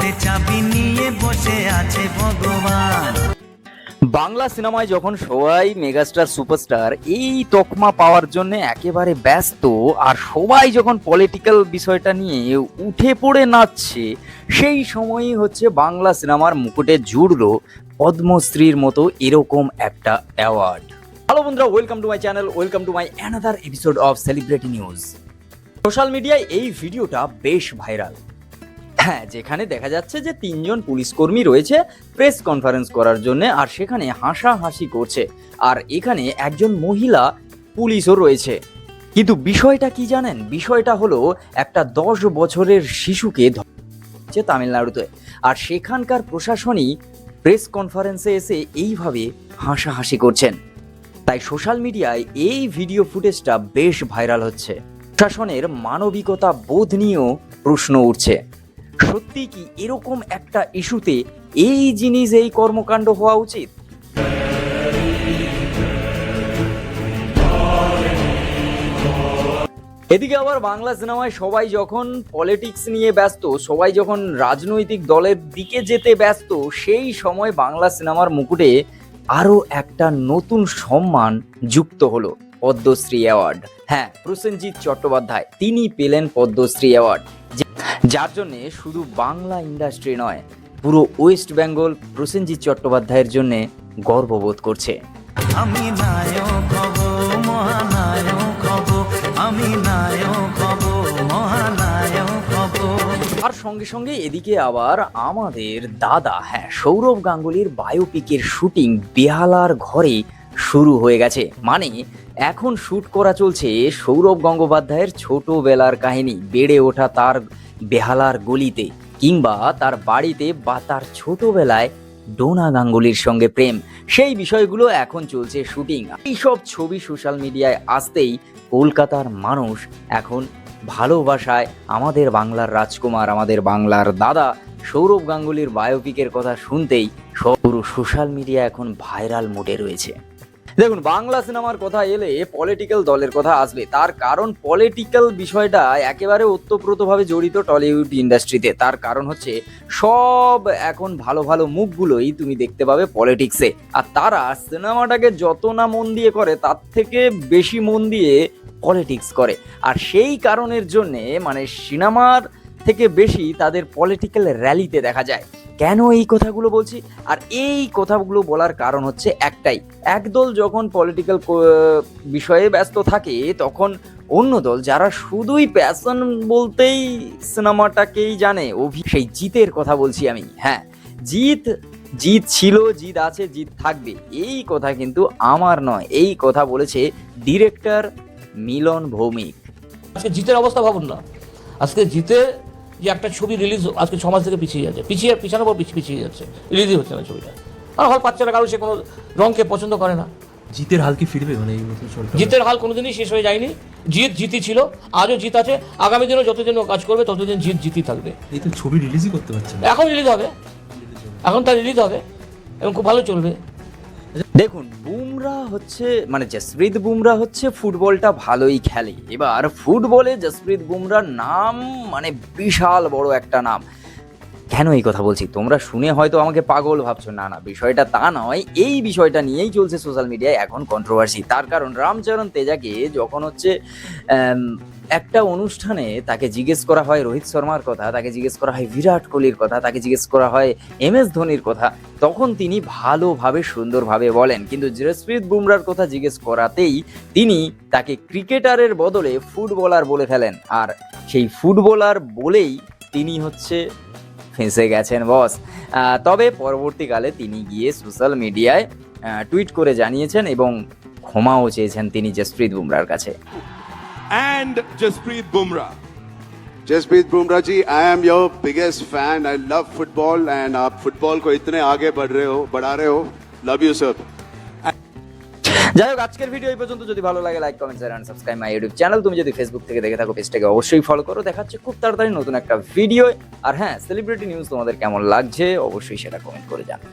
হাতে চাবি নিয়ে বসে আছে ভগবান। বাংলা সিনেমায় যখন সবাই মেগাস্টার সুপারস্টার এই তকমা পাওয়ার জন্য একেবারে ব্যস্ত, আর সবাই যখন পলিটিক্যাল বিষয়টা নিয়ে উঠে পড়ে নাচছে, সেই সময়ই হচ্ছে বাংলা সিনেমার মুকুটে জুড়লো পদ্মশ্রীর মতো এরকম একটা অ্যাওয়ার্ড। হ্যালো বন্ধুরা, welcome to my channel, welcome to my another episode of celebrity news. Social মিডিয়ায় এই ভিডিওটা বেশ ভাইরাল। হ্যাঁ, যেখানে দেখা যাচ্ছে যে তিনজন পুলিশ কর্মী রয়েছে প্রেস কনফারেন্স করার জন্য, আর সেখানে হাসাহাসি করছে, আর এখানে একজন মহিলা পুলিশও রয়েছে। কিন্তু বিষয়টা কি জানেন? বিষয়টা হলো একটা 10 বছরের শিশুকে ধরছে তামিলনাড়ুতে, আর সেখানকার প্রশাসনই প্রেস কনফারেন্সে এসে এইভাবে হাসাহাসি করছেন। তাই সোশ্যাল মিডিয়ায় এই ভিডিও ফুটেজটা বেশ ভাইরাল হচ্ছে। প্রশাসনের মানবিকতা বোধ নিয়েও প্রশ্ন উঠছে। সত্যি কি এরকম একটা ইস্যুতে এই জিনিস, এই কর্মকাণ্ড হওয়া উচিত? এদিকে আবার বাংলা সিনেমায় সবাই যখন পলিটিক্স নিয়ে ব্যস্ত, সবাই যখন রাজনৈতিক দলের দিকে যেতে ব্যস্ত, সেই সময় বাংলা সিনেমার মুকুটে আরো একটা নতুন সম্মান যুক্ত হলো, পদ্মশ্রী অ্যাওয়ার্ড। হ্যাঁ, প্রসেনজিৎ চট্টোপাধ্যায় তিনি পেলেন পদ্মশ্রী অ্যাওয়ার্ড, যার জন্যে শুধু বাংলা ইন্ডাস্ট্রি নয়, পুরো ওয়েস্ট বেঙ্গল প্রসেনজিৎ চট্টোপাধ্যায়ের জন্যে গর্ববোধ করছে। আমি নায়ক হব, মহানায়ক হব, আমি নায়ক হব, মহানায়ক হব। আর সঙ্গে সঙ্গে এদিকে আবার আমাদের দাদা, হ্যাঁ, সৌরভ গাঙ্গুলির বায়োপিকের শুটিং বেহালার ঘরে শুরু হয়ে গেছে। মানে এখন শুট করা চলছে সৌরভ গঙ্গোপাধ্যায়ের ছোটবেলার কাহিনী, বেড়ে ওঠা তার বেহালার গলিতে, কিংবা তার বাড়িতে, বা তার ছোটবেলায় ডোনা গাঙ্গুলির সঙ্গে প্রেম, সেই বিষয়গুলো এখন চলছে শুটিং। এইসব ছবি সোশ্যাল মিডিয়ায় আসতেই কলকাতার মানুষ এখন ভালোবাসায় আমাদের বাংলার রাজকুমার, আমাদের বাংলার দাদা সৌরভ গাঙ্গুলির বায়োপিকের কথা শুনতেই পুরো সোশ্যাল মিডিয়া এখন ভাইরাল মোডে রয়েছে। দেখুন, বাংলা সিনেমার কথা এলে পলিটিক্যাল দলের কথা আসবে, তার কারণ পলিটিক্যাল বিষয়টা একেবারে ওতপ্রোতভাবে জড়িত টলিউড ইন্ডাস্ট্রিতে। তার কারণ হচ্ছে সব এখন ভালো ভালো মুখগুলোই তুমি দেখতে পাবে পলিটিক্সে, আর তারা সিনেমাটাকে যত না মন দিয়ে করে, তার থেকে বেশি মন দিয়ে পলিটিক্স করে। আর সেই কারণের জন্যে মানে সিনেমার থেকে বেশি তাদের পলিটিক্যাল র্যালিতে দেখা যায়। কেন এই কথাগুলো বলছি? আর এই কথাগুলো বলার কারণ হচ্ছে একটাই, একদল যখন পলিটিক্যাল বিষয়ে ব্যস্ত থাকে, তখন অন্য দল যারা শুধুই প্যাশন বলতেই সিনেমাটাকেই জানে, সেই জিতের কথা বলছি আমি। হ্যাঁ, জিত ছিল, জিত আছে, জিত থাকবে, এই কথা কিন্তু আমার নয়, এই কথা বলেছে ডিরেক্টর মিলন ভৌমিক। আজকে জিতের অবস্থা ভাবুন না। আজকে জিতে যে একটা ছবি রিলিজ আজকে 6 মাস থেকে পিছিয়ে যাচ্ছে, পিছানোর পর পিছিয়ে যাচ্ছে, রিলিজই হচ্ছে না ছবিটা। আর হল পাচ্ছে না, কারণ সে কোনো রঙকে পছন্দ করে না। জিতের হাল কি ফিরবে? মানে এই মতো জিতের হাল কোনোদিনই শেষ হয়ে যায়নি। জিতই ছিল, আজও জিত আছে, আগামী দিনও যতদিন কাজ করবে ততদিন জিতই থাকবে। এই তো ছবি রিলিজই করতে পারছে না। এখন রিলিজ হবে, এখন তার রিলিজ হবে এবং খুব ভালো চলবে। দেখুন, বুমরা হচ্ছে মানে জসপ্রীত বুমরা হচ্ছে ফুটবলটা ভালোই খেলে। এবার ফুটবলে জসপ্রীত বুমরার নাম মানে বিশাল বড় একটা নাম। কেন এই কথা বলছি তোমরা শুনে হয়তো আমাকে পাগল ভাবছো, না না, বিষয়টা তা নয়। এই বিষয়টা নিয়েই চলছে সোশ্যাল মিডিয়ায় এখন কন্ট্রোভার্সি। তার কারণ রামচরণ তেজাকে যখন হচ্ছে একটা অনুষ্ঠানে তাকে জিজ্ঞেস করা হয় রোহিত শর্মার কথা, তাকে জিজ্ঞেস করা হয় বিরাট কোহলির কথা, তাকে জিজ্ঞেস করা হয় MS ধোনির কথা, তখন তিনি ভালোভাবে সুন্দরভাবে বলেন। কিন্তু জসপ্রীত বুমরার কথা জিজ্ঞেস করাতেই তিনি তাকে ক্রিকেটারের বদলে ফুটবলার বলে ফেলেন, আর সেই ফুটবলার বলেই তিনি হচ্ছে ফেঁসে গেছেন বস। তবে পরবর্তীকালে তিনি গিয়ে সোশ্যাল মিডিয়ায় টুইট করে জানিয়েছেন এবং ক্ষমাও চেয়েছেন তিনি জসপ্রীত বুমরার কাছে। And Jasprit Bumrah. Jasprit Bumrah ji, I am your biggest fan. I love football and आप फुटबॉल को इतने आगे बढ़ा रहे हो। Love you sir. যাই হোক, আজকের ভিডিও এই পর্যন্ত। যদি ভালো লাগে like, comment, share and subscribe my YouTube channel. তুমি যদি ফেসবুক থেকে দেখে থাকো, পেজটাকে অবশ্যই ফলো করো। দেখাচ্ছে খুব তাড়াতাড়ি নতুন একটা ভিডিও। আর হ্যাঁ, সেলিব্রিটি নিউজ তোমাদের কেমন লাগছে অবশ্যই সেটা কমেন্ট করে জানাও।